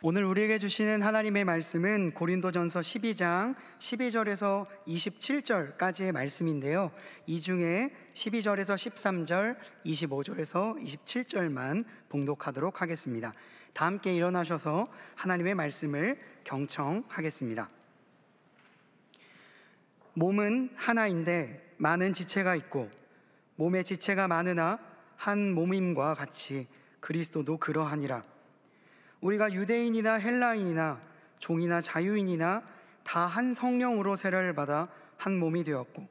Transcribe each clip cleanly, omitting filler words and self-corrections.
오늘 우리에게 주시는 하나님의 말씀은 고린도전서 12장 12절에서 27절까지의 말씀인데요. 이 중에 12절에서 13절, 25절에서 27절만 봉독하도록 하겠습니다. 다 함께 일어나셔서 하나님의 말씀을 경청하겠습니다. 몸은 하나인데 많은 지체가 있고 몸의 지체가 많으나 한 몸임과 같이 그리스도도 그러하니라. 우리가 유대인이나 헬라인이나 종이나 자유인이나 다 한 성령으로 세례를 받아 한 몸이 되었고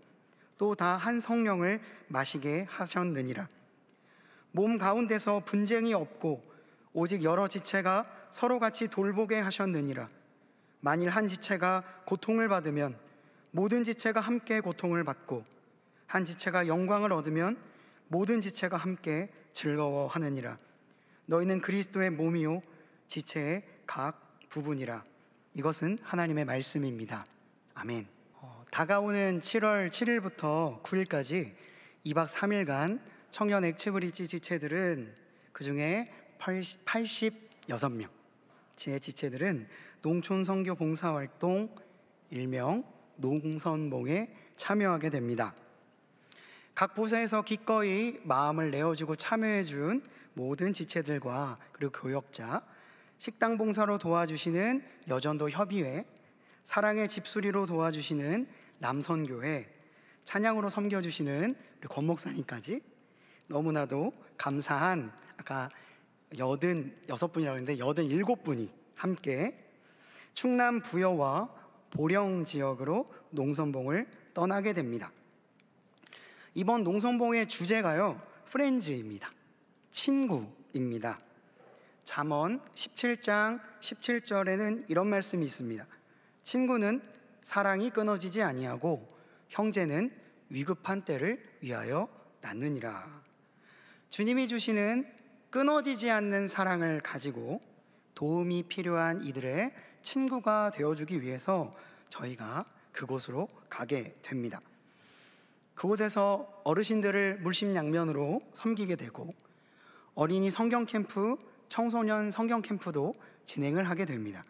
또 다 한 성령을 마시게 하셨느니라. 몸 가운데서 분쟁이 없고 오직 여러 지체가 서로 같이 돌보게 하셨느니라. 만일 한 지체가 고통을 받으면 모든 지체가 함께 고통을 받고 한 지체가 영광을 얻으면 모든 지체가 함께 즐거워하느니라. 너희는 그리스도의 몸이요 지체의 각 부분이라. 이것은 하나님의 말씀입니다. 아멘. 다가오는 7월 7일부터 9일까지 2박 3일간 청년 액티브리지 지체들은 그중에 86명 제 지체들은 농촌 선교 봉사활동 일명 농선봉에 참여하게 됩니다. 각 부서에서 기꺼이 마음을 내어주고 참여해준 모든 지체들과 그리고 교역자, 식당 봉사로 도와주시는 여전도 협의회, 사랑의 집수리로 도와주시는 남선교회, 찬양으로 섬겨주시는 우리 권 목사님까지 너무나도 감사한 아까 86분이라고 했는데 87분이 함께 충남 부여와 보령 지역으로 농선봉을 떠나게 됩니다. 이번 농선봉의 주제가요 프렌즈입니다. 친구입니다. 잠언 17장 17절에는 이런 말씀이 있습니다. 친구는 사랑이 끊어지지 아니하고 형제는 위급한 때를 위하여 낳느니라. 주님이 주시는 끊어지지 않는 사랑을 가지고 도움이 필요한 이들의 친구가 되어주기 위해서 저희가 그곳으로 가게 됩니다. 그곳에서 어르신들을 물심양면으로 섬기게 되고 어린이 성경 캠프, 청소년 성경 캠프도 진행을 하게 됩니다.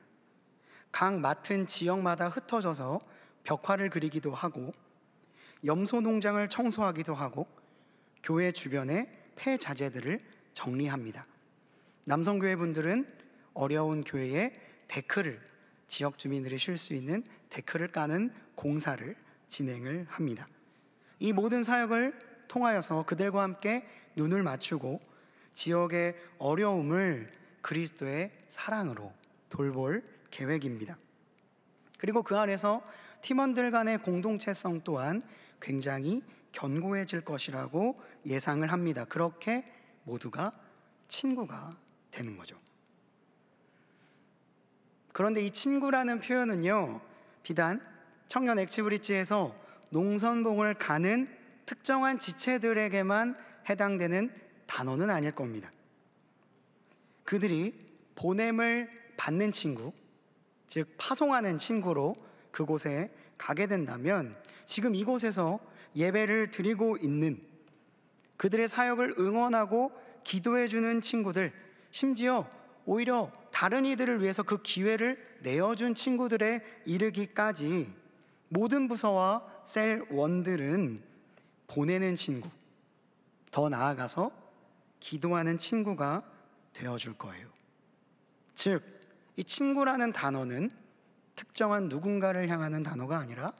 각 맡은 지역마다 흩어져서 벽화를 그리기도 하고 염소 농장을 청소하기도 하고 교회 주변의 폐자재들을 정리합니다. 남성교회 분들은 어려운 교회에 데크를, 지역 주민들이 쉴 수 있는 데크를 까는 공사를 진행을 합니다. 이 모든 사역을 통하여서 그들과 함께 눈을 맞추고 지역의 어려움을 그리스도의 사랑으로 돌볼 계획입니다. 그리고 그 안에서 팀원들 간의 공동체성 또한 굉장히 견고해질 것이라고 예상을 합니다. 그렇게 모두가 친구가 되는 거죠. 그런데 이 친구라는 표현은요, 비단 청년 액티브리지에서 농선봉을 가는 특정한 지체들에게만 해당되는 단어는 아닐 겁니다. 그들이 보냄을 받는 친구, 즉 파송하는 친구로 그곳에 가게 된다면 지금 이곳에서 예배를 드리고 있는 그들의 사역을 응원하고 기도해주는 친구들, 심지어 오히려 다른 이들을 위해서 그 기회를 내어준 친구들에 이르기까지 모든 부서와 셀원들은 보내는 친구, 더 나아가서 기도하는 친구가 되어줄 거예요. 즉, 이 친구라는 단어는 특정한 누군가를 향하는 단어가 아니라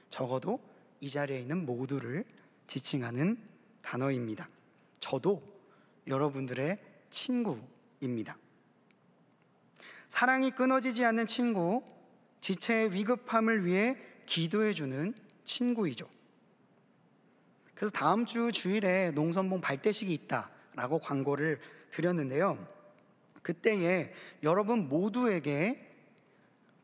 적어도 이 자리에 있는 모두를 지칭하는 단어입니다. 저도 여러분들의 친구입니다. 사랑이 끊어지지 않는 친구, 지체의 위급함을 위해 기도해주는 친구이죠. 그래서 다음 주 주일에 농선봉 발대식이 있다라고 광고를 드렸는데요. 그때에 여러분 모두에게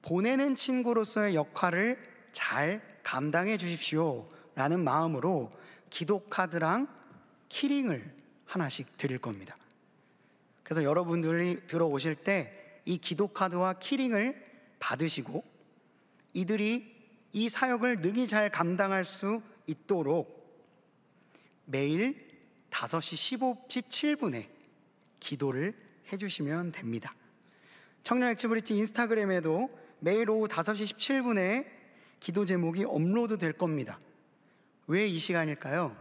보내는 친구로서의 역할을 잘 감당해 주십시오 라는 마음으로 기도카드랑 키링을 하나씩 드릴 겁니다. 그래서 여러분들이 들어오실 때 이 기도카드와 키링을 받으시고 이들이 이 사역을 능히 잘 감당할 수 있도록 매일 5시 17분에 기도를 해주시면 됩니다. 청년 액티브리티 인스타그램에도 매일 오후 5시 17분에 기도 제목이 업로드 될 겁니다. 왜 이 시간일까요?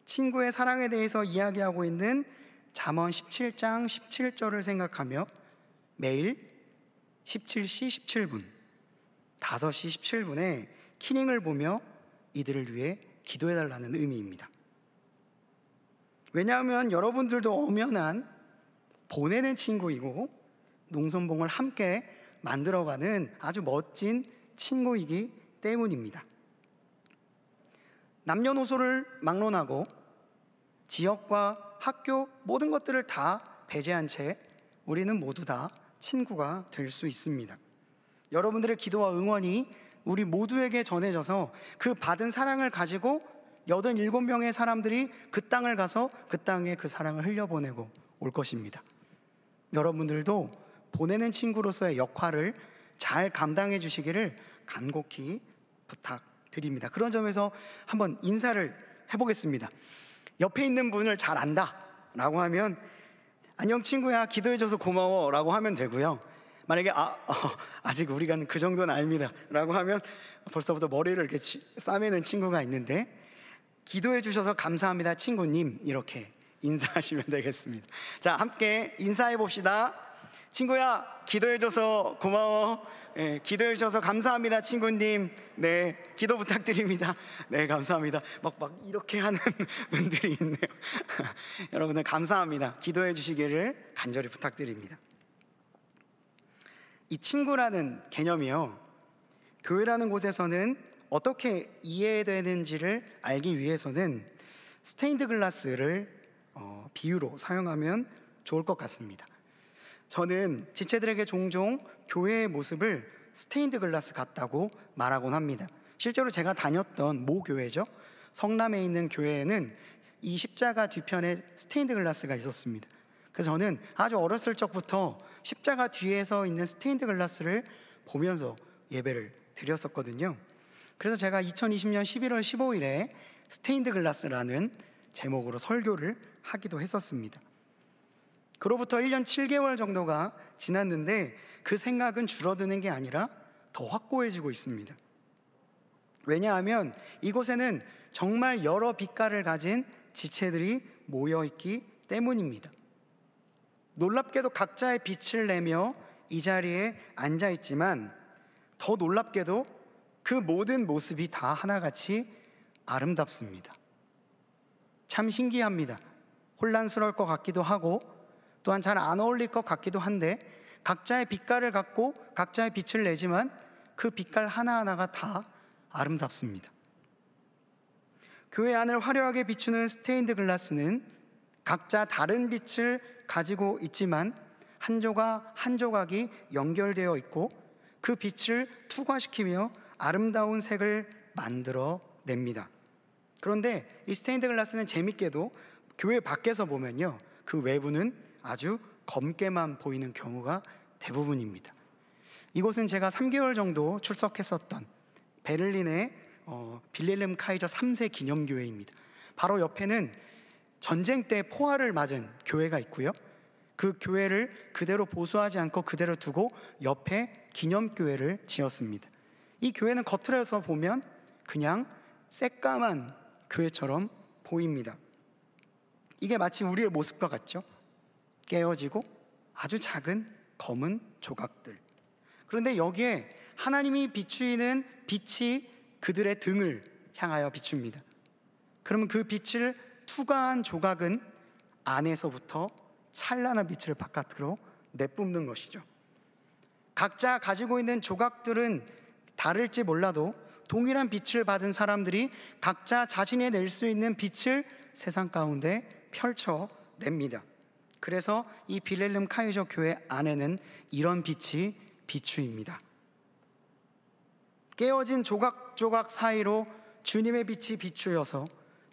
친구의 사랑에 대해서 이야기하고 있는 잠언 17장 17절을 생각하며 매일 17시 17분, 5시 17분에 키링을 보며 이들을 위해 기도해달라는 의미입니다. 왜냐하면 여러분들도 엄연한 보내는 친구이고 농선봉을 함께 만들어가는 아주 멋진 친구이기 때문입니다. 남녀노소를 막론하고 지역과 학교 모든 것들을 다 배제한 채 우리는 모두 다 친구가 될 수 있습니다. 여러분들의 기도와 응원이 우리 모두에게 전해져서 그 받은 사랑을 가지고 87명의 사람들이 그 땅을 가서 그 땅에 그 사랑을 흘려보내고 올 것입니다. 여러분들도 보내는 친구로서의 역할을 잘 감당해 주시기를 간곡히 부탁드립니다. 그런 점에서 한번 인사를 해보겠습니다. 옆에 있는 분을 잘 안다 라고 하면 안녕 친구야, 기도해줘서 고마워 라고 하면 되고요. 만약에 아직 우리가 그 정도는 아닙니다 라고 하면 벌써부터 머리를 이렇게 싸매는 친구가 있는데, 기도해 주셔서 감사합니다 친구님, 이렇게 인사하시면 되겠습니다. 자, 함께 인사해 봅시다. 친구야, 기도해 줘서 고마워. 네, 기도해 주셔서 감사합니다 친구님. 네, 기도 부탁드립니다. 네, 감사합니다. 막 이렇게 하는 분들이 있네요. 여러분들 감사합니다. 기도해 주시기를 간절히 부탁드립니다. 이 친구라는 개념이요, 교회라는 곳에서는 어떻게 이해되는지를 알기 위해서는 스테인드 글라스를 비유로 사용하면 좋을 것 같습니다. 저는 지체들에게 종종 교회의 모습을 스테인드 글라스 같다고 말하곤 합니다. 실제로 제가 다녔던 모 교회죠, 성남에 있는 교회에는 이 십자가 뒤편에 스테인드 글라스가 있었습니다. 그래서 저는 아주 어렸을 적부터 십자가 뒤에서 있는 스테인드 글라스를 보면서 예배를 드렸었거든요. 그래서 제가 2020년 11월 15일에 스테인드 글라스라는 제목으로 설교를 하기도 했었습니다. 그로부터 1년 7개월 정도가 지났는데 그 생각은 줄어드는 게 아니라 더 확고해지고 있습니다. 왜냐하면 이곳에는 정말 여러 빛깔을 가진 지체들이 모여있기 때문입니다. 놀랍게도 각자의 빛을 내며 이 자리에 앉아있지만 더 놀랍게도 그 모든 모습이 다 하나같이 아름답습니다. 참 신기합니다. 혼란스러울 것 같기도 하고 또한 잘 안 어울릴 것 같기도 한데 각자의 빛깔을 갖고 각자의 빛을 내지만 그 빛깔 하나하나가 다 아름답습니다. 교회 안을 화려하게 비추는 스테인드 글라스는 각자 다른 빛을 가지고 있지만 한 조각 한 조각이 연결되어 있고 그 빛을 투과시키며 아름다운 색을 만들어 냅니다. 그런데 이 스테인드 글라스는 재밌게도 교회 밖에서 보면요, 그 외부는 아주 검게만 보이는 경우가 대부분입니다. 이곳은 제가 3개월 정도 출석했었던 베를린의 빌헬름 카이저 3세 기념교회입니다. 바로 옆에는 전쟁 때 포화를 맞은 교회가 있고요, 그 교회를 그대로 보수하지 않고 그대로 두고 옆에 기념교회를 지었습니다. 이 교회는 겉으로서 보면 그냥 새까만 교회처럼 보입니다. 이게 마치 우리의 모습과 같죠? 깨어지고 아주 작은 검은 조각들. 그런데 여기에 하나님이 비추이는 빛이 그들의 등을 향하여 비춥니다. 그러면 그 빛을 투과한 조각은 안에서부터 찬란한 빛을 바깥으로 내뿜는 것이죠. 각자 가지고 있는 조각들은 다를지 몰라도 동일한 빛을 받은 사람들이 각자 자신이 낼 수 있는 빛을 세상 가운데 펼쳐냅니다. 그래서 이 빌헬름 카이저 교회 안에는 이런 빛이 비추입니다. 깨어진 조각조각 사이로 주님의 빛이 비추여서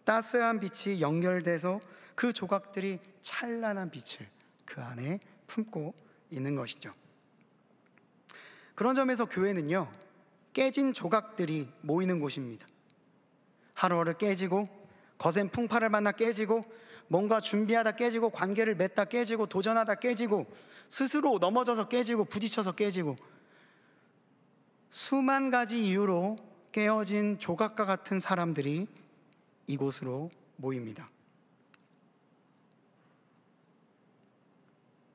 따스한 빛이 연결돼서 그 조각들이 찬란한 빛을 그 안에 품고 있는 것이죠. 그런 점에서 교회는요, 깨진 조각들이 모이는 곳입니다. 하루하루 깨지고 거센 풍파를 만나 깨지고 뭔가 준비하다 깨지고, 관계를 맺다 깨지고, 도전하다 깨지고, 스스로 넘어져서 깨지고, 부딪혀서 깨지고, 수만 가지 이유로 깨어진 조각과 같은 사람들이 이곳으로 모입니다.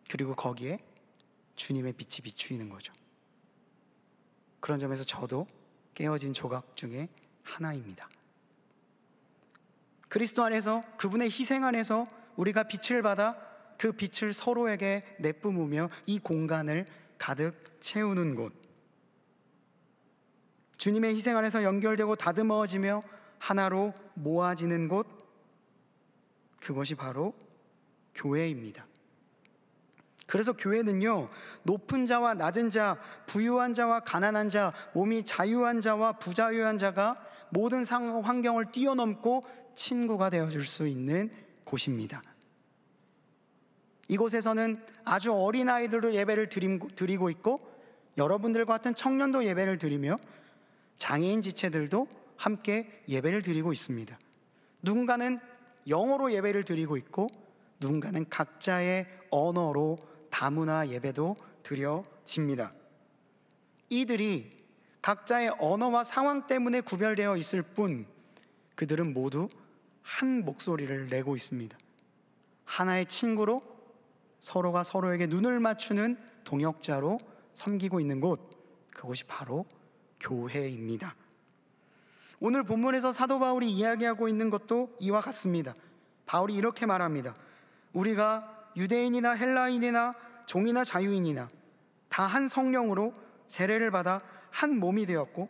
그리고 거기에 주님의 빛이 비추이는 거죠. 그런 점에서 저도 깨어진 조각 중에 하나입니다. 그리스도 안에서, 그분의 희생 안에서 우리가 빛을 받아 그 빛을 서로에게 내뿜으며 이 공간을 가득 채우는 곳, 주님의 희생 안에서 연결되고 다듬어지며 하나로 모아지는 곳, 그것이 바로 교회입니다. 그래서 교회는요, 높은 자와 낮은 자, 부유한 자와 가난한 자, 몸이 자유한 자와 부자유한 자가 모든 환경을 뛰어넘고 친구가 되어줄 수 있는 곳입니다. 이곳에서는 아주 어린 아이들도 예배를 드리고 있고, 여러분들과 같은 청년도 예배를 드리며, 장애인 지체들도 함께 예배를 드리고 있습니다. 누군가는 영어로 예배를 드리고 있고, 누군가는 각자의 언어로 다문화 예배도 드려집니다. 이들이 각자의 언어와 상황 때문에 구별되어 있을 뿐, 그들은 모두 한 목소리를 내고 있습니다. 하나의 친구로 서로가 서로에게 눈을 맞추는 동역자로 섬기고 있는 곳, 그곳이 바로 교회입니다. 오늘 본문에서 사도 바울이 이야기하고 있는 것도 이와 같습니다. 바울이 이렇게 말합니다. 우리가 유대인이나 헬라인이나 종이나 자유인이나 다 한 성령으로 세례를 받아 한 몸이 되었고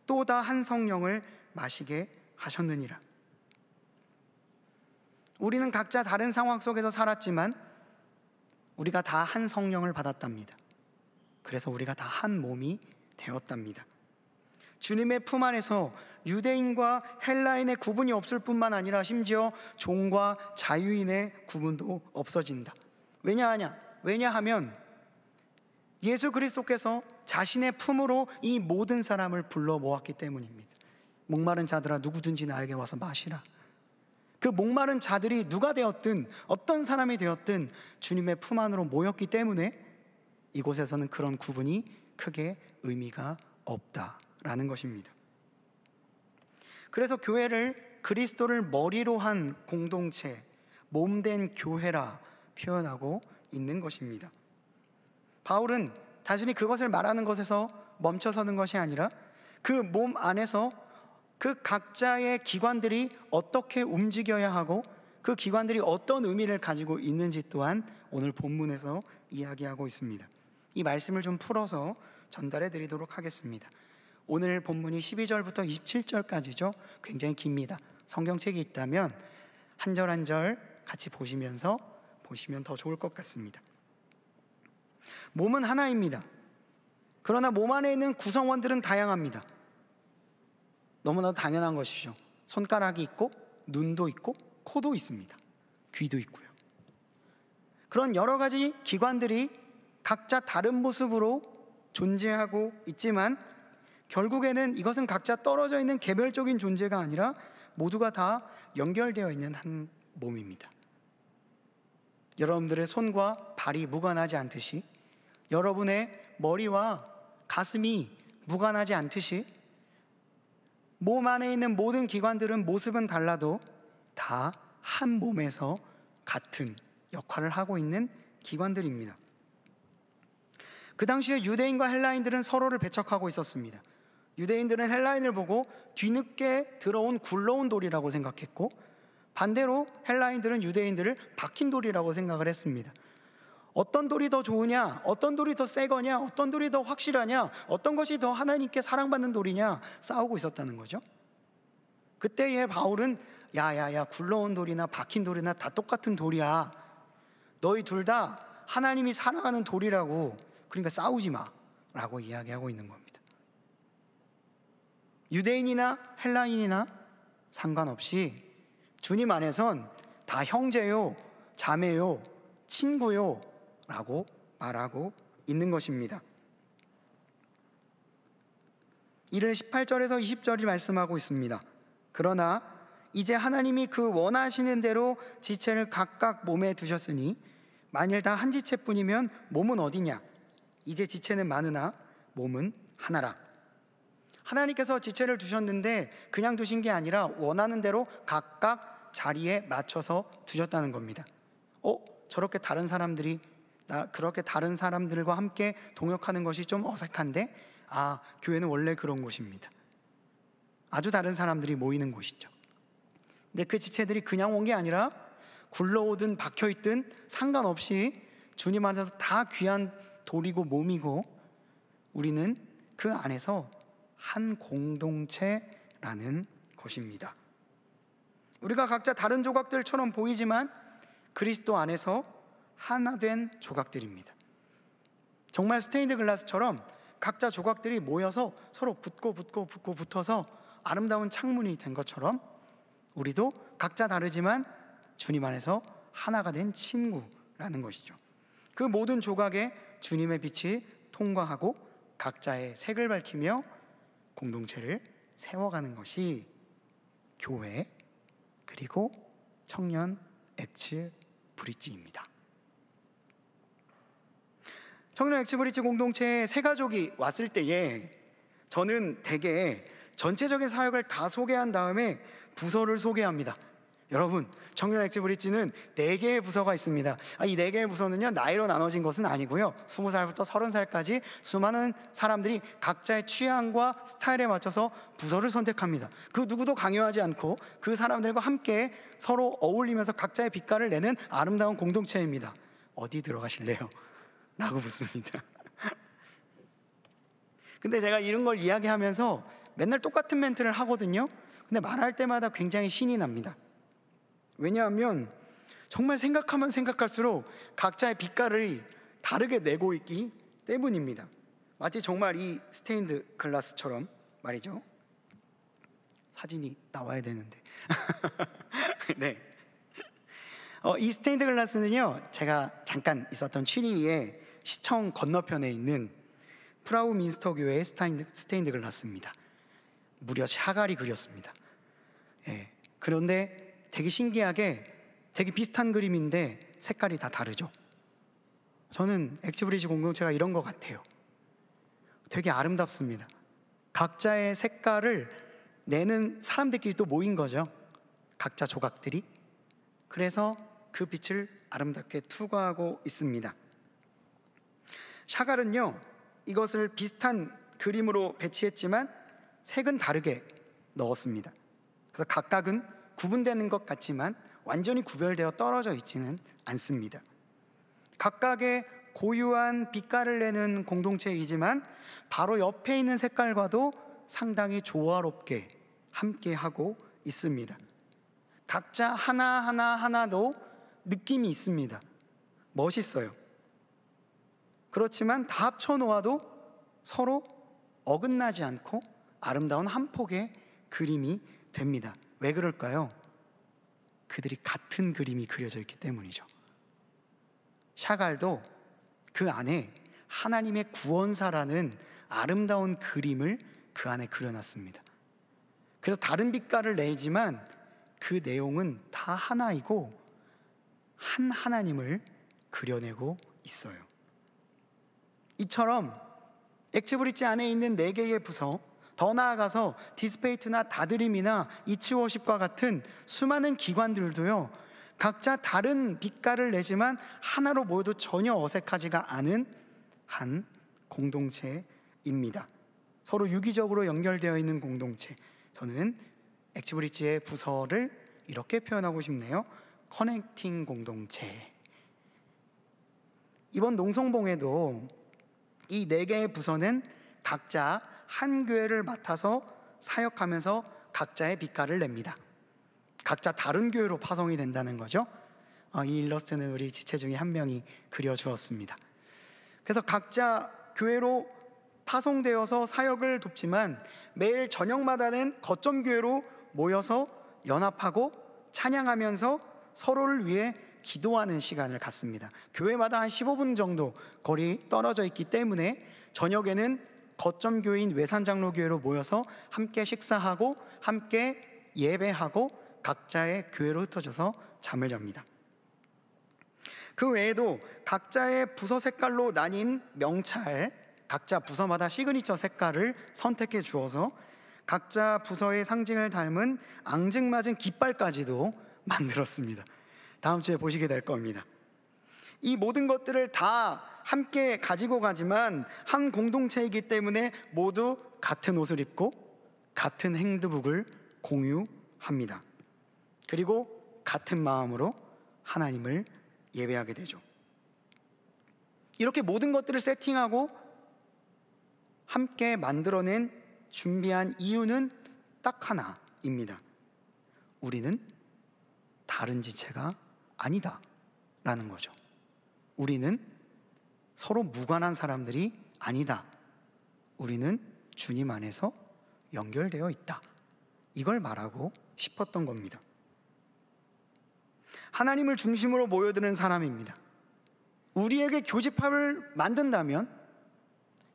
또 다 한 성령을 마시게 하셨느니라. 우리는 각자 다른 상황 속에서 살았지만 우리가 다 한 성령을 받았답니다. 그래서 우리가 다 한 몸이 되었답니다. 주님의 품 안에서 유대인과 헬라인의 구분이 없을 뿐만 아니라 심지어 종과 자유인의 구분도 없어진다. 왜냐하면 예수 그리스도께서 자신의 품으로 이 모든 사람을 불러 모았기 때문입니다. 목마른 자들아 누구든지 나에게 와서 마시라. 그 목마른 자들이 누가 되었든 어떤 사람이 되었든 주님의 품 안으로 모였기 때문에 이곳에서는 그런 구분이 크게 의미가 없다라는 것입니다. 그래서 교회를 그리스도를 머리로 한 공동체, 몸된 교회라 표현하고 있는 것입니다. 바울은 단순히 그것을 말하는 것에서 멈춰서는 것이 아니라 그 몸 안에서 그 각자의 기관들이 어떻게 움직여야 하고 그 기관들이 어떤 의미를 가지고 있는지 또한 오늘 본문에서 이야기하고 있습니다. 이 말씀을 좀 풀어서 전달해 드리도록 하겠습니다. 오늘 본문이 12절부터 27절까지죠. 굉장히 깁니다. 성경책이 있다면 한 절 한 절 같이 보시면 더 좋을 것 같습니다. 몸은 하나입니다. 그러나 몸 안에 있는 구성원들은 다양합니다. 너무나도 당연한 것이죠. 손가락이 있고 눈도 있고 코도 있습니다. 귀도 있고요. 그런 여러 가지 기관들이 각자 다른 모습으로 존재하고 있지만 결국에는 이것은 각자 떨어져 있는 개별적인 존재가 아니라 모두가 다 연결되어 있는 한 몸입니다. 여러분들의 손과 발이 무관하지 않듯이, 여러분의 머리와 가슴이 무관하지 않듯이 몸 안에 있는 모든 기관들은 모습은 달라도 다 한 몸에서 같은 역할을 하고 있는 기관들입니다. 그 당시에 유대인과 헬라인들은 서로를 배척하고 있었습니다. 유대인들은 헬라인을 보고 뒤늦게 들어온 굴러온 돌이라고 생각했고, 반대로 헬라인들은 유대인들을 박힌 돌이라고 생각을 했습니다. 어떤 돌이 더 좋으냐, 어떤 돌이 더 세거냐, 어떤 돌이 더 확실하냐, 어떤 것이 더 하나님께 사랑받는 돌이냐 싸우고 있었다는 거죠. 그때에 바울은 야야야, 굴러온 돌이나 박힌 돌이나 다 똑같은 돌이야. 너희 둘 다 하나님이 사랑하는 돌이라고. 그러니까 싸우지 마 라고 이야기하고 있는 겁니다. 유대인이나 헬라인이나 상관없이 주님 안에선 다 형제요, 자매요, 친구요 라고 말하고 있는 것입니다. 이를 18절에서 20절이 말씀하고 있습니다. 그러나 이제 하나님이 그 원하시는 대로 지체를 각각 몸에 두셨으니 만일 다 한 지체뿐이면 몸은 어디냐? 이제 지체는 많으나 몸은 하나라. 하나님께서 지체를 두셨는데 그냥 두신 게 아니라 원하는 대로 각각 자리에 맞춰서 두셨다는 겁니다. 저렇게 다른 사람들이 그렇게 다른 사람들과 함께 동역하는 것이 좀 어색한데, 교회는 원래 그런 곳입니다. 아주 다른 사람들이 모이는 곳이죠. 근데 그 지체들이 그냥 온 게 아니라 굴러오든 박혀있든 상관없이 주님 안에서 다 귀한 돌이고 몸이고, 우리는 그 안에서 한 공동체라는 것입니다. 우리가 각자 다른 조각들처럼 보이지만 그리스도 안에서 하나 된 조각들입니다. 정말 스테인드 글라스처럼 각자 조각들이 모여서 서로 붙어서 아름다운 창문이 된 것처럼 우리도 각자 다르지만 주님 안에서 하나가 된 친구라는 것이죠. 그 모든 조각에 주님의 빛이 통과하고 각자의 색을 밝히며 공동체를 세워가는 것이 교회 그리고 청년 엑츠 브릿지입니다. 청년 엑츠 브릿지 공동체에 새 가족이 왔을 때에 저는 대개 전체적인 사역을 다 소개한 다음에 부서를 소개합니다. 여러분, 청년 엑츠 브릿지는 4개의 부서가 있습니다. 이 4개의 부서는요, 나이로 나눠진 것은 아니고요, 20살부터 30살까지 수많은 사람들이 각자의 취향과 스타일에 맞춰서 부서를 선택합니다. 그 누구도 강요하지 않고 그 사람들과 함께 서로 어울리면서 각자의 빛깔을 내는 아름다운 공동체입니다. 어디 들어가실래요? 라고 묻습니다. 근데 제가 이런 걸 이야기하면서 맨날 똑같은 멘트를 하거든요. 근데 말할 때마다 굉장히 신이 납니다. 왜냐하면 정말 생각하면 생각할수록 각자의 빛깔을 다르게 내고 있기 때문입니다. 마치 정말 이 스테인드 글라스처럼 말이죠. 사진이 나와야 되는데 네. 이 스테인드 글라스는요, 제가 잠깐 있었던 취리의 시청 건너편에 있는 프라우 민스터 교회의 스테인드 글라스입니다. 무려 샤갈이 그렸습니다. 그런데 되게 신기하게 되게 비슷한 그림인데 색깔이 다 다르죠. 저는 엑츠 브릿지 공동체가 이런 것 같아요. 되게 아름답습니다. 각자의 색깔을 내는 사람들끼리 또 모인 거죠. 각자 조각들이. 그래서 그 빛을 아름답게 투과하고 있습니다. 샤갈은요, 이것을 비슷한 그림으로 배치했지만 색은 다르게 넣었습니다. 그래서 각각은 구분되는 것 같지만 완전히 구별되어 떨어져 있지는 않습니다. 각각의 고유한 빛깔을 내는 공동체이지만 바로 옆에 있는 색깔과도 상당히 조화롭게 함께하고 있습니다. 각자 하나도 느낌이 있습니다. 멋있어요. 그렇지만 다 합쳐 놓아도 서로 어긋나지 않고 아름다운 한 폭의 그림이 됩니다. 왜 그럴까요? 그들이 같은 그림이 그려져 있기 때문이죠. 샤갈도 그 안에 하나님의 구원사라는 아름다운 그림을 그 안에 그려놨습니다. 그래서 다른 빛깔을 내지만 그 내용은 다 하나이고 한 하나님을 그려내고 있어요. 이처럼 엑츠 브릿지 안에 있는 4개의 부서, 더 나아가서 디스페이트나 다드림이나 이치워십과 같은 수많은 기관들도요, 각자 다른 빛깔을 내지만 하나로 모여도 전혀 어색하지가 않은 한 공동체입니다. 서로 유기적으로 연결되어 있는 공동체. 저는 엑츠 브릿지의 부서를 이렇게 표현하고 싶네요. 커넥팅 공동체. 이번 농성봉에도 이 4개의 부서는 각자 한 교회를 맡아서 사역하면서 각자의 빛깔을 냅니다. 각자 다른 교회로 파송이 된다는 거죠. 이 일러스트는 우리 지체 중에 한 명이 그려주었습니다. 그래서 각자 교회로 파송되어서 사역을 돕지만 매일 저녁마다는 거점 교회로 모여서 연합하고 찬양하면서 서로를 위해 기도하는 시간을 갖습니다. 교회마다 한 15분 정도 거리 떨어져 있기 때문에 저녁에는 거점 교회인 외산장로교회로 모여서 함께 식사하고 함께 예배하고 각자의 교회로 흩어져서 잠을 잡니다. 그 외에도 각자의 부서 색깔로 나뉜 명찰, 각자 부서마다 시그니처 색깔을 선택해 주어서 각자 부서의 상징을 닮은 앙증맞은 깃발까지도 만들었습니다. 다음 주에 보시게 될 겁니다. 이 모든 것들을 다 함께 가지고 가지만 한 공동체이기 때문에 모두 같은 옷을 입고 같은 핸드북을 공유합니다. 그리고 같은 마음으로 하나님을 예배하게 되죠. 이렇게 모든 것들을 세팅하고 함께 만들어낸 준비한 이유는 딱 하나입니다. 우리는 다른 지체가 아니다 라는 거죠. 우리는 서로 무관한 사람들이 아니다. 우리는 주님 안에서 연결되어 있다. 이걸 말하고 싶었던 겁니다. 하나님을 중심으로 모여드는 사람입니다. 우리에게 교집합을 만든다면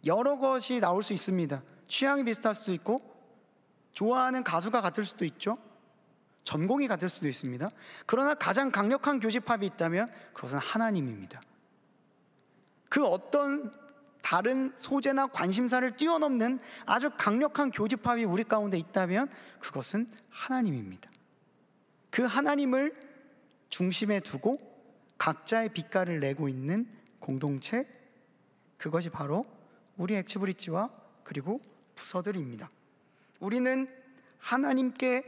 여러 것이 나올 수 있습니다. 취향이 비슷할 수도 있고, 좋아하는 가수가 같을 수도 있죠. 전공이 같을 수도 있습니다. 그러나 가장 강력한 교집합이 있다면 그것은 하나님입니다. 그 어떤 다른 소재나 관심사를 뛰어넘는 아주 강력한 교집합이 우리 가운데 있다면 그것은 하나님입니다. 그 하나님을 중심에 두고 각자의 빛깔을 내고 있는 공동체, 그것이 바로 우리 엑스브릿지와 그리고 부서들입니다. 우리는 하나님께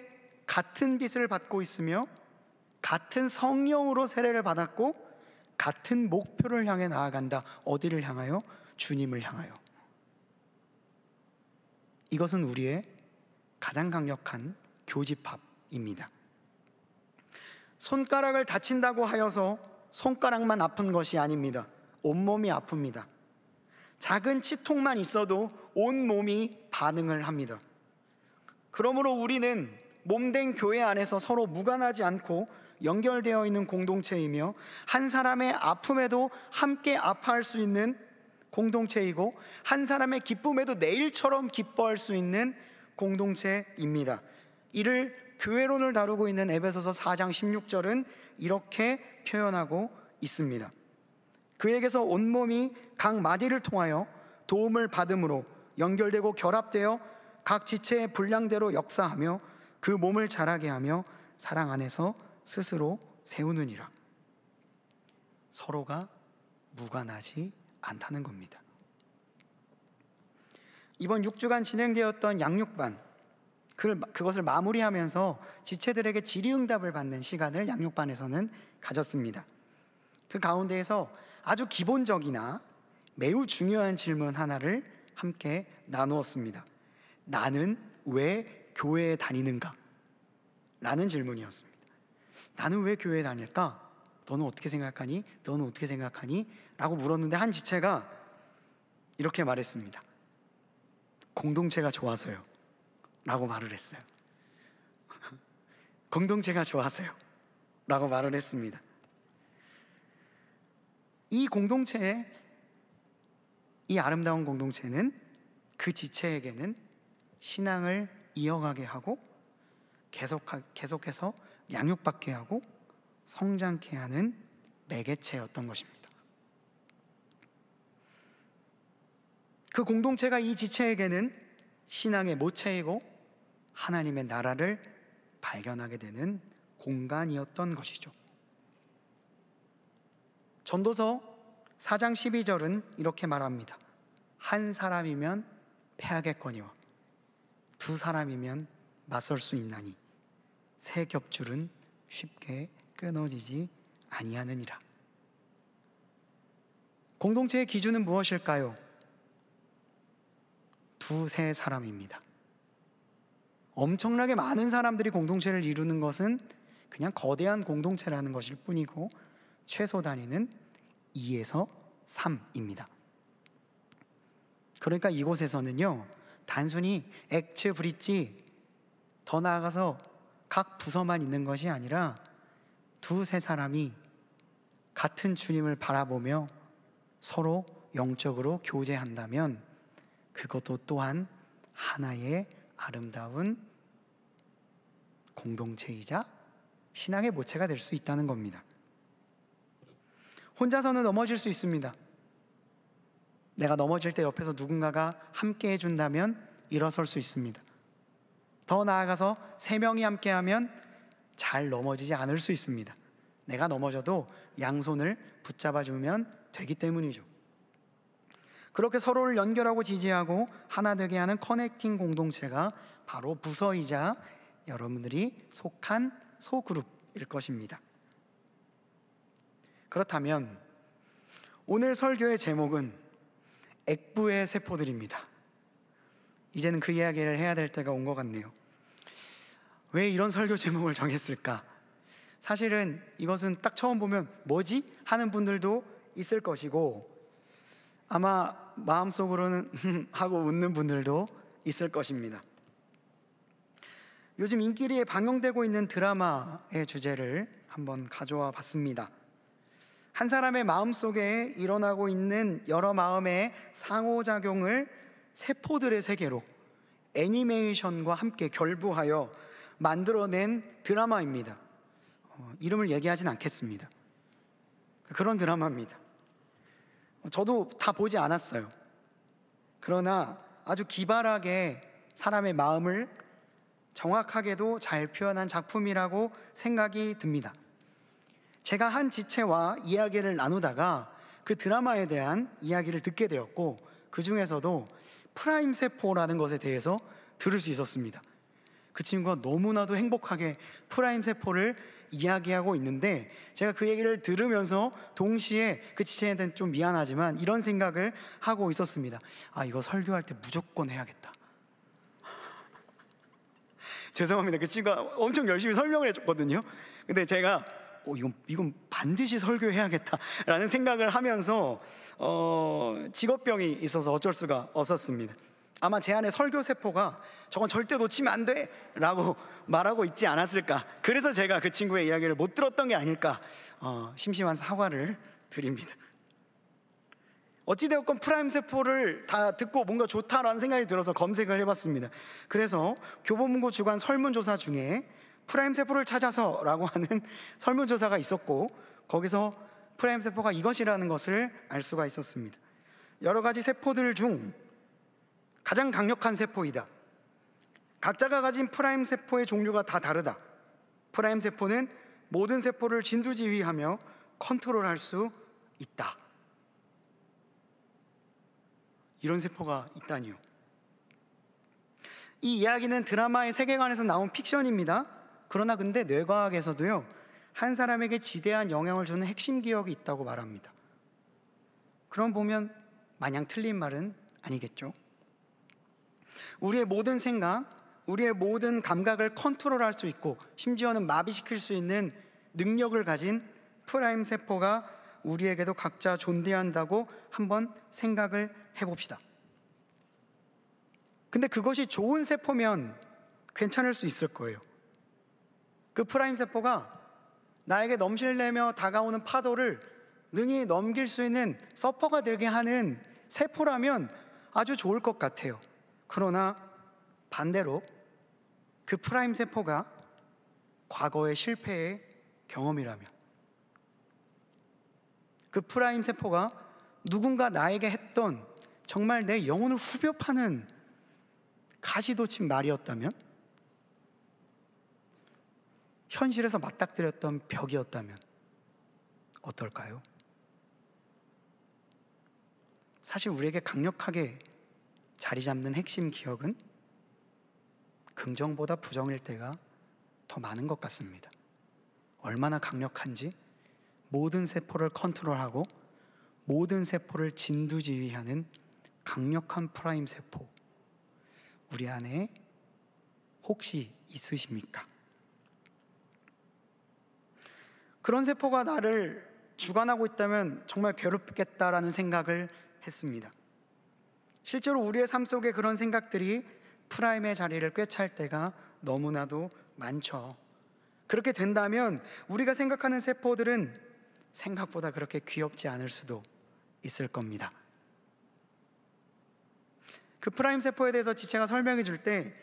같은 빛을 받고 있으며 같은 성령으로 세례를 받았고 같은 목표를 향해 나아간다. 어디를 향하여? 주님을 향하여. 이것은 우리의 가장 강력한 교집합입니다. 손가락을 다친다고 하여서 손가락만 아픈 것이 아닙니다. 온몸이 아픕니다. 작은 치통만 있어도 온몸이 반응을 합니다. 그러므로 우리는 몸된 교회 안에서 서로 무관하지 않고 연결되어 있는 공동체이며 한 사람의 아픔에도 함께 아파할 수 있는 공동체이고 한 사람의 기쁨에도 내일처럼 기뻐할 수 있는 공동체입니다. 이를 교회론을 다루고 있는 에베소서 4장 16절은 이렇게 표현하고 있습니다. 그에게서 온몸이 각 마디를 통하여 도움을 받음으로 연결되고 결합되어 각 지체의 분량대로 역사하며 그 몸을 자라게 하며 사랑 안에서 스스로 세우느니라. 서로가 무관하지 않다는 겁니다. 이번 6주간 진행되었던 양육반, 그것을 마무리하면서 지체들에게 질의응답을 받는 시간을 양육반에서는 가졌습니다. 그 가운데에서 아주 기본적이나 매우 중요한 질문 하나를 함께 나누었습니다. 나는 왜 교회에 다니는가? 라는 질문이었습니다. 나는 왜 교회에 다닐까? 너는 어떻게 생각하니? 너는 어떻게 생각하니? 라고 물었는데 한 지체가 이렇게 말했습니다. 공동체가 좋아서요 라고 말을 했어요. 공동체가 좋아서요 라고 말을 했습니다. 이 공동체의, 이 아름다운 공동체는 그 지체에게는 신앙을 이어가게 하고 계속해서 양육받게 하고 성장케 하는 매개체였던 것입니다. 그 공동체가 이 지체에게는 신앙의 모체이고 하나님의 나라를 발견하게 되는 공간이었던 것이죠. 전도서 4장 12절은 이렇게 말합니다. 한 사람이면 패하겠거니와 두 사람이면 맞설 수 있나니 세 겹줄은 쉽게 끊어지지 아니하느니라. 공동체의 기준은 무엇일까요? 두세 사람입니다. 엄청나게 많은 사람들이 공동체를 이루는 것은 그냥 거대한 공동체라는 것일 뿐이고 최소 단위는 2에서 3입니다. 그러니까 이곳에서는요, 단순히 엑츠 브릿지, 더 나아가서 각 부서만 있는 것이 아니라 두세 사람이 같은 주님을 바라보며 서로 영적으로 교제한다면 그것도 또한 하나의 아름다운 공동체이자 신앙의 모체가 될 수 있다는 겁니다. 혼자서는 넘어질 수 있습니다. 내가 넘어질 때 옆에서 누군가가 함께 해준다면 일어설 수 있습니다. 더 나아가서 3명이 함께하면 잘 넘어지지 않을 수 있습니다. 내가 넘어져도 양손을 붙잡아주면 되기 때문이죠. 그렇게 서로를 연결하고 지지하고 하나 되게 하는 커넥팅 공동체가 바로 부서이자 여러분들이 속한 소그룹일 것입니다. 그렇다면 오늘 설교의 제목은 액부의 세포들입니다. 이제는 그 이야기를 해야 될 때가 온 것 같네요. 왜 이런 설교 제목을 정했을까? 사실은 이것은 딱 처음 보면 뭐지? 하는 분들도 있을 것이고 아마 마음속으로는 하고 웃는 분들도 있을 것입니다. 요즘 인기리에 방영되고 있는 드라마의 주제를 한번 가져와 봤습니다. 한 사람의 마음속에 일어나고 있는 여러 마음의 상호작용을 세포들의 세계로 애니메이션과 함께 결부하여 만들어낸 드라마입니다. 이름을 얘기하진 않겠습니다. 그런 드라마입니다. 저도 다 보지 않았어요. 그러나 아주 기발하게 사람의 마음을 정확하게도 잘 표현한 작품이라고 생각이 듭니다. 제가 한 지체와 이야기를 나누다가 그 드라마에 대한 이야기를 듣게 되었고 그 중에서도 프라임 세포라는 것에 대해서 들을 수 있었습니다. 그 친구가 너무나도 행복하게 프라임 세포를 이야기하고 있는데 제가 그 얘기를 들으면서 동시에 그 지체한테는 좀 미안하지만 이런 생각을 하고 있었습니다. 이거 설교할 때 무조건 해야겠다. 죄송합니다. 그 친구가 엄청 열심히 설명을 해줬거든요. 근데 제가 이건 반드시 설교해야겠다라는 생각을 하면서 직업병이 있어서 어쩔 수가 없었습니다. 아마 제 안에 설교세포가 저건 절대 놓치면 안 돼! 라고 말하고 있지 않았을까. 그래서 제가 그 친구의 이야기를 못 들었던 게 아닐까 심심한 사과를 드립니다. 어찌되었건 프라임 세포를 다 듣고 뭔가 좋다라는 생각이 들어서 검색을 해봤습니다. 그래서 교보문고 주간 설문조사 중에 프라임 세포를 찾아서 라고 하는 설문조사가 있었고 거기서 프라임 세포가 이것이라는 것을 알 수가 있었습니다. 여러 가지 세포들 중 가장 강력한 세포이다. 각자가 가진 프라임 세포의 종류가 다 다르다. 프라임 세포는 모든 세포를 진두지휘하며 컨트롤할 수 있다. 이런 세포가 있다니요. 이 이야기는 드라마의 세계관에서 나온 픽션입니다. 그러나 근데 뇌과학에서도요 한 사람에게 지대한 영향을 주는 핵심 기억이 있다고 말합니다. 그럼 보면 마냥 틀린 말은 아니겠죠. 우리의 모든 생각, 우리의 모든 감각을 컨트롤할 수 있고 심지어는 마비시킬 수 있는 능력을 가진 프라임 세포가 우리에게도 각자 존재한다고 한번 생각을 해봅시다. 근데 그것이 좋은 세포면 괜찮을 수 있을 거예요. 그 프라임 세포가 나에게 넘실내며 다가오는 파도를 능히 넘길 수 있는 서퍼가 되게 하는 세포라면 아주 좋을 것 같아요. 그러나 반대로 그 프라임 세포가 과거의 실패의 경험이라면, 그 프라임 세포가 누군가 나에게 했던 정말 내 영혼을 후벼 파는 가시돋친 말이었다면, 현실에서 맞닥뜨렸던 벽이었다면 어떨까요? 사실 우리에게 강력하게 자리 잡는 핵심 기억은 긍정보다 부정일 때가 더 많은 것 같습니다. 얼마나 강력한지 모든 세포를 컨트롤하고 모든 세포를 진두지휘하는 강력한 프라임 세포, 우리 안에 혹시 있으십니까? 그런 세포가 나를 주관하고 있다면 정말 괴롭겠다라는 생각을 했습니다. 실제로 우리의 삶 속에 그런 생각들이 프라임의 자리를 꿰찰 때가 너무나도 많죠. 그렇게 된다면 우리가 생각하는 세포들은 생각보다 그렇게 귀엽지 않을 수도 있을 겁니다. 그 프라임 세포에 대해서 지체가 설명해 줄 때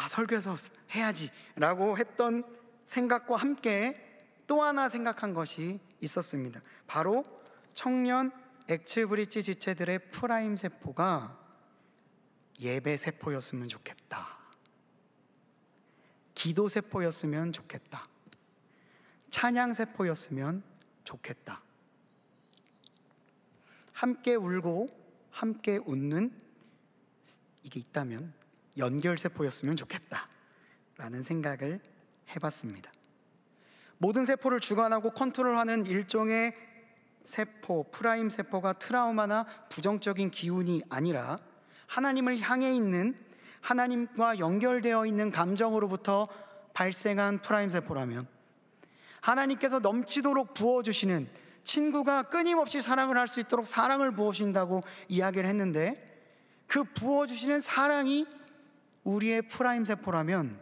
설교해서 해야지 라고 했던 생각과 함께 또 하나 생각한 것이 있었습니다. 바로 청년 엑스브릿지 지체들의 프라임 세포가 예배 세포였으면 좋겠다, 기도 세포였으면 좋겠다, 찬양 세포였으면 좋겠다. 함께 울고 함께 웃는 이게 있다면 연결 세포였으면 좋겠다 라는 생각을 해봤습니다. 모든 세포를 주관하고 컨트롤하는 일종의 세포, 프라임 세포가 트라우마나 부정적인 기운이 아니라 하나님을 향해 있는, 하나님과 연결되어 있는 감정으로부터 발생한 프라임 세포라면, 하나님께서 넘치도록 부어주시는, 친구가 끊임없이 사랑을 할 수 있도록 사랑을 부어주신다고 이야기를 했는데, 그 부어주시는 사랑이 우리의 프라임 세포라면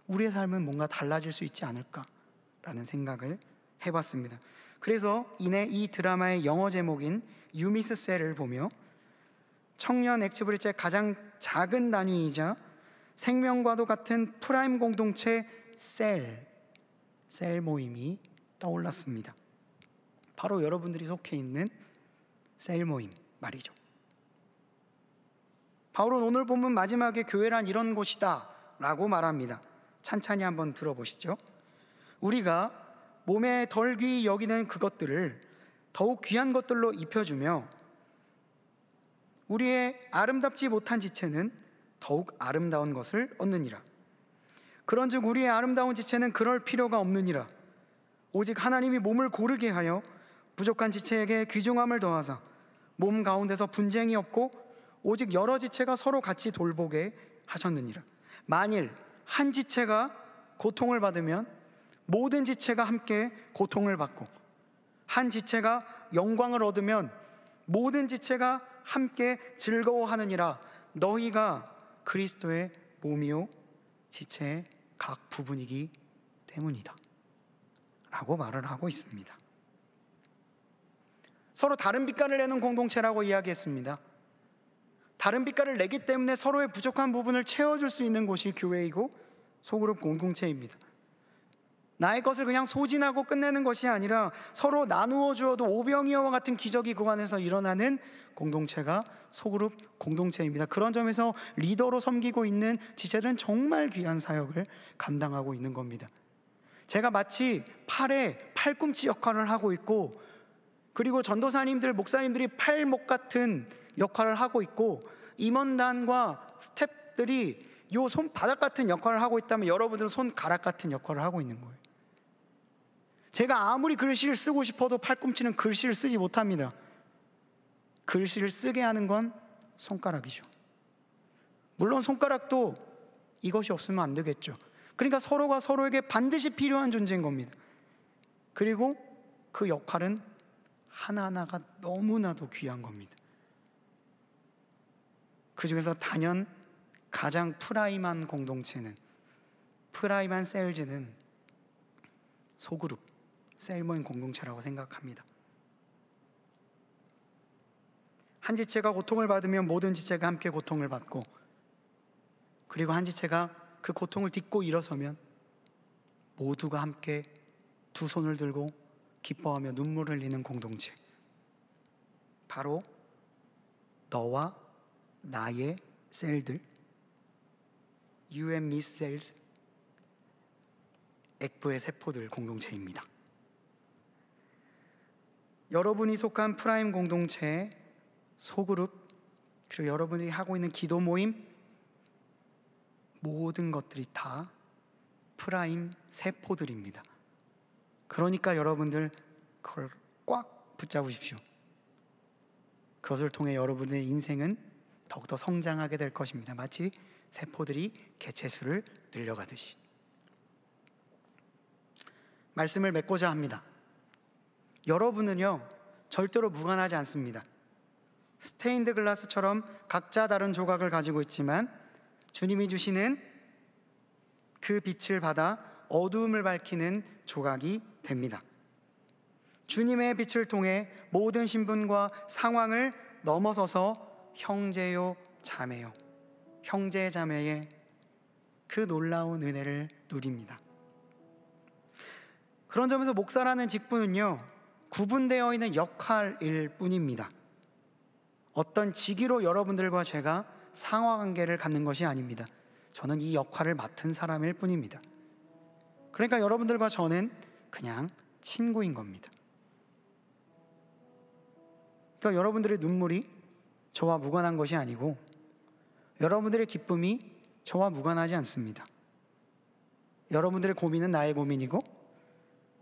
우리의 삶은 뭔가 달라질 수 있지 않을까라는 생각을 해봤습니다. 그래서 이내 이 드라마의 영어 제목인 유미스 셀을 보며 청년 엑스브릿지의 가장 작은 단위이자 생명과도 같은 프라임 공동체 셀 모임이 떠올랐습니다. 바로 여러분들이 속해 있는 셀 모임 말이죠. 바울은 오늘 본문 마지막에 교회란 이런 곳이다 라고 말합니다. 찬찬히 한번 들어보시죠. 우리가 몸에 덜 귀히 여기는 그것들을 더욱 귀한 것들로 입혀주며 우리의 아름답지 못한 지체는 더욱 아름다운 것을 얻느니라. 그런즉 우리의 아름다운 지체는 그럴 필요가 없느니라. 오직 하나님이 몸을 고르게 하여 부족한 지체에게 귀중함을 더하사 몸 가운데서 분쟁이 없고 오직 여러 지체가 서로 같이 돌보게 하셨느니라. 만일 한 지체가 고통을 받으면 모든 지체가 함께 고통을 받고, 한 지체가 영광을 얻으면 모든 지체가 함께 즐거워하느니라. 너희가 그리스도의 몸이요 지체의 각 부분이기 때문이다 라고 말을 하고 있습니다. 서로 다른 빛깔을 내는 공동체라고 이야기했습니다. 다른 빛깔을 내기 때문에 서로의 부족한 부분을 채워줄 수 있는 곳이 교회이고 소그룹 공동체입니다. 나의 것을 그냥 소진하고 끝내는 것이 아니라 서로 나누어 주어도 오병이어와 같은 기적이 그 안에서 일어나는 공동체가 소그룹 공동체입니다. 그런 점에서 리더로 섬기고 있는 지체들은 정말 귀한 사역을 감당하고 있는 겁니다. 제가 마치 팔에 팔꿈치 역할을 하고 있고, 그리고 전도사님들, 목사님들이 팔목 같은 역할을 하고 있고, 임원단과 스태프들이 요 손바닥 같은 역할을 하고 있다면 여러분들은 손가락 같은 역할을 하고 있는 거예요. 제가 아무리 글씨를 쓰고 싶어도 팔꿈치는 글씨를 쓰지 못합니다. 글씨를 쓰게 하는 건 손가락이죠. 물론 손가락도 이것이 없으면 안 되겠죠. 그러니까 서로가 서로에게 반드시 필요한 존재인 겁니다. 그리고 그 역할은 하나하나가 너무나도 귀한 겁니다. 그 중에서 단연 가장 프라임한 공동체는, 프라임한 셀즈는 소그룹, 셀모임 공동체라고 생각합니다. 한 지체가 고통을 받으면 모든 지체가 함께 고통을 받고, 그리고 한 지체가 그 고통을 딛고 일어서면 모두가 함께 두 손을 들고 기뻐하며 눈물을 흘리는 공동체, 바로 너와 나의 셀들, You and me cells, 엑부의 세포들 공동체입니다. 여러분이 속한 프라임 공동체, 소그룹, 그리고 여러분이 하고 있는 기도 모임, 모든 것들이 다 프라임 세포들입니다. 그러니까 여러분들 그걸 꽉 붙잡으십시오. 그것을 통해 여러분의 인생은 더욱더 성장하게 될 것입니다. 마치 세포들이 개체수를 늘려가듯이. 말씀을 맺고자 합니다. 여러분은요, 절대로 무관하지 않습니다. 스테인드 글라스처럼 각자 다른 조각을 가지고 있지만 주님이 주시는 그 빛을 받아 어두움을 밝히는 조각이 됩니다. 주님의 빛을 통해 모든 신분과 상황을 넘어서서 형제요 자매요, 형제 자매의 그 놀라운 은혜를 누립니다. 그런 점에서 목사라는 직분은요, 구분되어 있는 역할일 뿐입니다. 어떤 직위로 여러분들과 제가 상하관계를 갖는 것이 아닙니다. 저는 이 역할을 맡은 사람일 뿐입니다. 그러니까 여러분들과 저는 그냥 친구인 겁니다. 그러니까 여러분들의 눈물이 저와 무관한 것이 아니고 여러분들의 기쁨이 저와 무관하지 않습니다. 여러분들의 고민은 나의 고민이고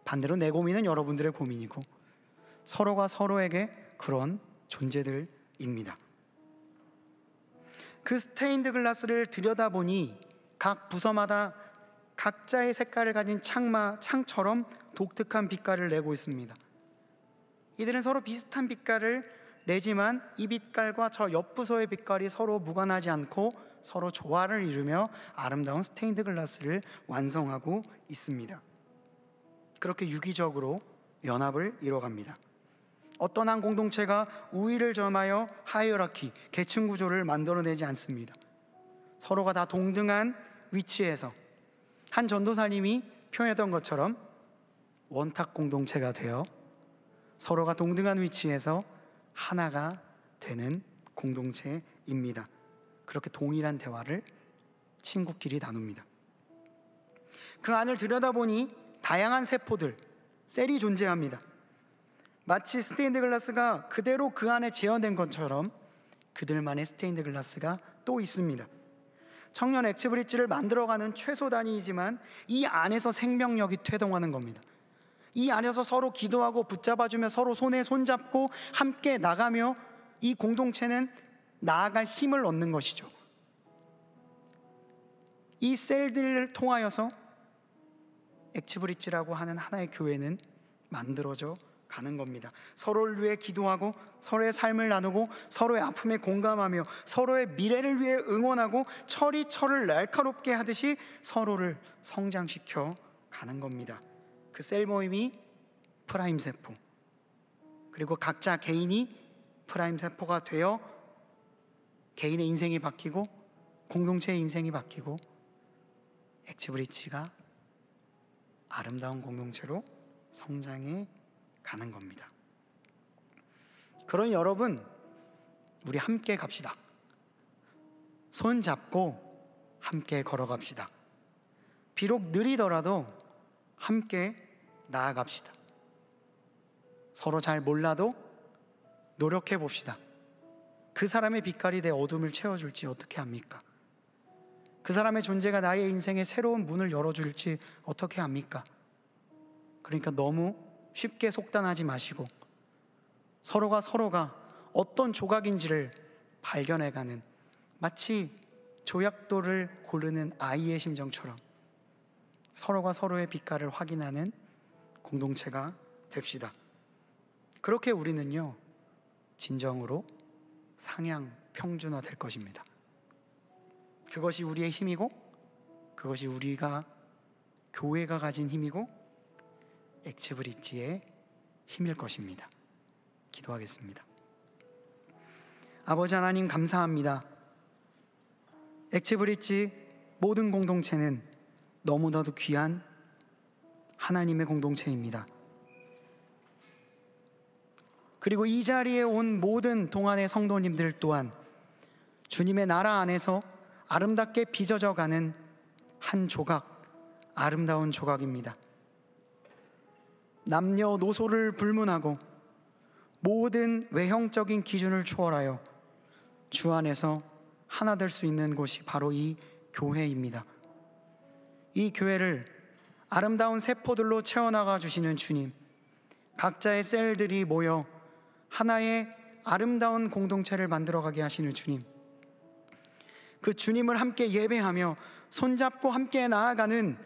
반대로 내 고민은 여러분들의 고민이고 서로가 서로에게 그런 존재들입니다. 그 스테인드 글라스를 들여다보니 각 부서마다 각자의 색깔을 가진 창처럼 독특한 빛깔을 내고 있습니다. 이들은 서로 비슷한 빛깔을 내지만 이 빛깔과 저 옆 부서의 빛깔이 서로 무관하지 않고 서로 조화를 이루며 아름다운 스테인드 글라스를 완성하고 있습니다. 그렇게 유기적으로 연합을 이뤄갑니다. 어떤 한 공동체가 우위를 점하여 하이어라키, 계층 구조를 만들어내지 않습니다. 서로가 다 동등한 위치에서 한 전도사님이 표현했던 것처럼 원탁 공동체가 되어 서로가 동등한 위치에서 하나가 되는 공동체입니다. 그렇게 동일한 대화를 친구끼리 나눕니다. 그 안을 들여다보니 다양한 세포들, 셀이 존재합니다. 마치 스테인드 글라스가 그대로 그 안에 재현된 것처럼 그들만의 스테인드 글라스가 또 있습니다. 청년 엑스브릿지를 만들어가는 최소 단위이지만 이 안에서 생명력이 퇴동하는 겁니다. 이 안에서 서로 기도하고 붙잡아주며 서로 손에 손잡고 함께 나가며 이 공동체는 나아갈 힘을 얻는 것이죠. 이 셀들을 통하여서 엑스브릿지라고 하는 하나의 교회는 만들어져 가는 겁니다. 서로를 위해 기도하고 서로의 삶을 나누고 서로의 아픔에 공감하며 서로의 미래를 위해 응원하고 철이 철을 날카롭게 하듯이 서로를 성장시켜 가는 겁니다. 그 셀 모임이 프라임 세포, 그리고 각자 개인이 프라임 세포가 되어 개인의 인생이 바뀌고 공동체의 인생이 바뀌고 엑스브릿지가 아름다운 공동체로 성장해 가는 겁니다. 그러니 여러분, 우리 함께 갑시다. 손 잡고 함께 걸어갑시다. 비록 느리더라도 함께 나아갑시다. 서로 잘 몰라도 노력해 봅시다. 그 사람의 빛깔이 내 어둠을 채워줄지 어떻게 합니까? 그 사람의 존재가 나의 인생에 새로운 문을 열어줄지 어떻게 합니까? 그러니까 너무 쉽게 속단하지 마시고 서로가 어떤 조각인지를 발견해가는, 마치 조약돌을 고르는 아이의 심정처럼 서로가 서로의 빛깔을 확인하는 공동체가 됩시다. 그렇게 우리는요, 진정으로 상향 평준화 될 것입니다. 그것이 우리의 힘이고 그것이 우리가 교회가 가진 힘이고 엑스브릿지의 힘일 것입니다. 기도하겠습니다. 아버지 하나님, 감사합니다. 엑스브릿지 모든 공동체는 너무나도 귀한 하나님의 공동체입니다. 그리고 이 자리에 온 모든 동안의 성도님들 또한 주님의 나라 안에서 아름답게 빚어져 가는 한 조각, 아름다운 조각입니다. 남녀노소를 불문하고 모든 외형적인 기준을 초월하여 주 안에서 하나 될 수 있는 곳이 바로 이 교회입니다. 이 교회를 아름다운 세포들로 채워나가 주시는 주님, 각자의 셀들이 모여 하나의 아름다운 공동체를 만들어가게 하시는 주님, 그 주님을 함께 예배하며 손잡고 함께 나아가는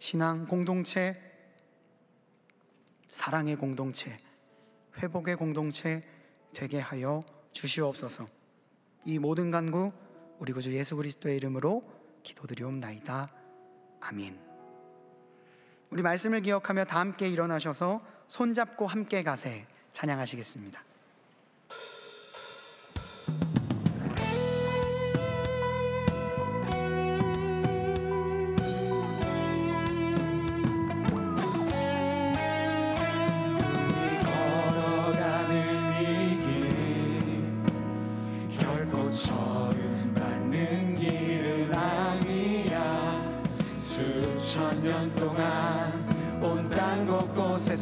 신앙 공동체, 사랑의 공동체, 회복의 공동체 되게 하여 주시옵소서. 이 모든 간구 우리 구주 예수 그리스도의 이름으로 기도드리옵나이다. 아멘. 우리 말씀을 기억하며 다 함께 일어나셔서 손잡고 함께 가세 찬양하시겠습니다.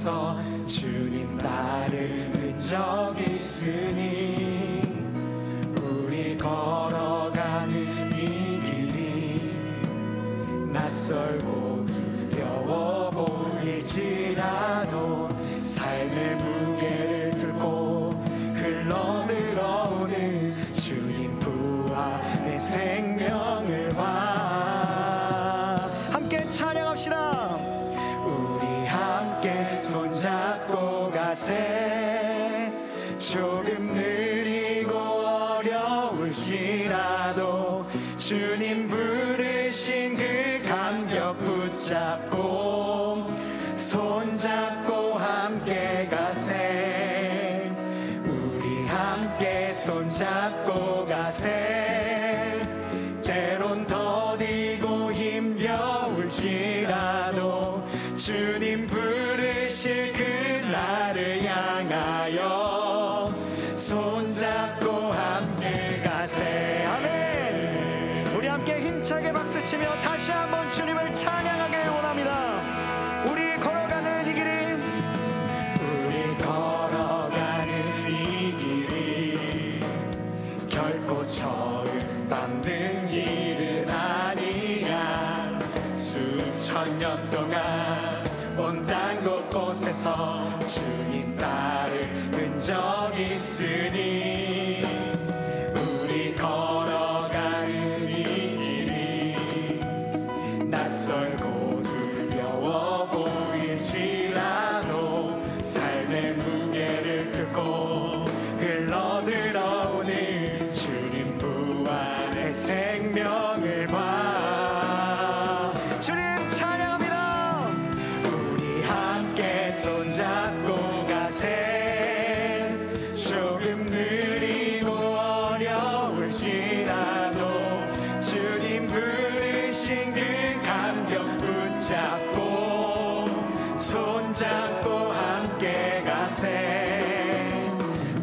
곳에서 주님 따를 흔적 있으니 우리 걸어가는 이 길이 낯설고 두려워 보일지라도 삶의 무게를 들고 흘러들어오는 주님 부활의 생명을 봐. 함께 찬양합시다. 우리 함께 손잡고 가세. 조금 느리고 어려울지라도 주님 부르신 그 감격 붙잡고 손잡고 함께 가세. 우리 함께 손잡고 가세. 때론 더디고 힘겨울지라도 주님 부르실 그날을 향하여 손잡고 함께 가세. 아멘. 우리 함께 힘차게 박수치며 다시 한번 주님을 찬양하길 원합니다. 우리 걸어가는 이 길이 결코 처음 밟는 길은 아니야. 수천 년 동안 온 땅 곳곳에서 주님 따를 흔적 있으니 우리 걸어가는 이 길이 낯설고 두려워 보일지라도 삶의 무게를 들고 흘러들어오는 주님 부활의 생명을 봐. 주님 찬양합니다. 우리 함께 손잡고 가세. 조금 느리고 어려울지라도 주님 부르신 그 감격 붙잡고 손잡고 함께 가세.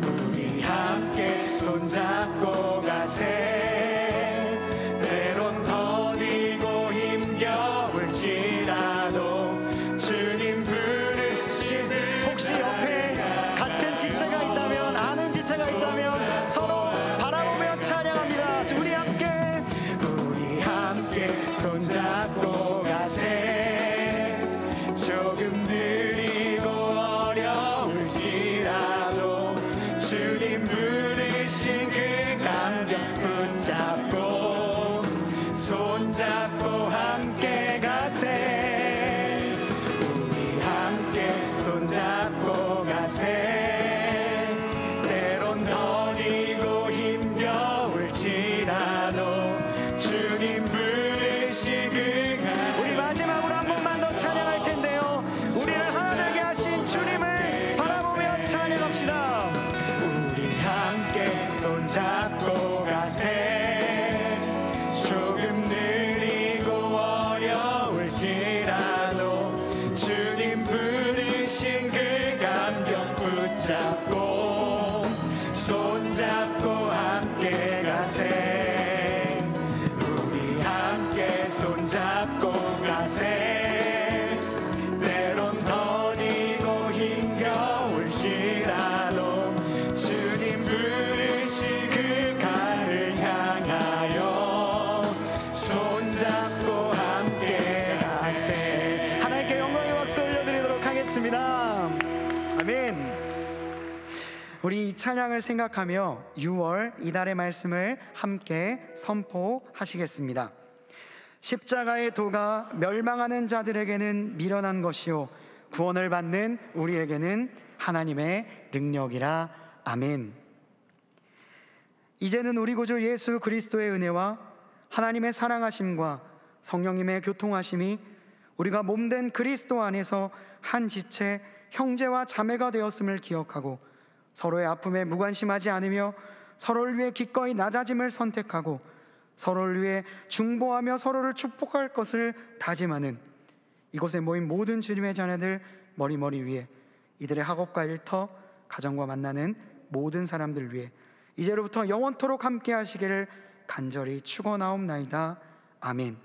우리 함께 손잡고 가세. 때론 더디고 힘겨울지라도 주님 부르신. 혹시 옆에 같은 지체가 있다면, 아는 지체가 있다면 서로 바라보며 찬양합니다. 우리 함께 손잡고 가세. 조금 느리고 어려울지라도 주님 부르신 그 감격 붙잡고 손잡고 함께 가세. 우리 함께 손잡고 가세. 때론 더디고 힘겨울지라도 주님 부르신 그 우리 마지막으로 한 번만 더 찬양할 텐데요. 우리를 하나 되게 하신 주님을 바라보며 찬양합시다. 우리 함께 손잡고 가세. 조금 느리고 어려울지라도 주님 부르신 그 감격 붙잡고 손잡고 함께 가세. 우리 함께 손잡고 가세. 때론 더디고 힘겨울지라도 주님 부르신 그 가를 향하여 손잡고 함께 가세. 하나님께 영광의 박수 올려드리도록 하겠습니다. 아멘. 우리 이 찬양을 생각하며 6월 이달의 말씀을 함께 선포하시겠습니다. 십자가의 도가 멸망하는 자들에게는 미련한 것이요 구원을 받는 우리에게는 하나님의 능력이라. 아멘. 이제는 우리 구주 예수 그리스도의 은혜와 하나님의 사랑하심과 성령님의 교통하심이 우리가 몸된 그리스도 안에서 한 지체 형제와 자매가 되었음을 기억하고 서로의 아픔에 무관심하지 않으며 서로를 위해 기꺼이 낮아짐을 선택하고 서로를 위해 중보하며 서로를 축복할 것을 다짐하는 이곳에 모인 모든 주님의 자녀들 머리머리 위에 이들의 학업과 일터, 가정과 만나는 모든 사람들 위해 이제로부터 영원토록 함께 하시기를 간절히 축원하옵나이다. 아멘.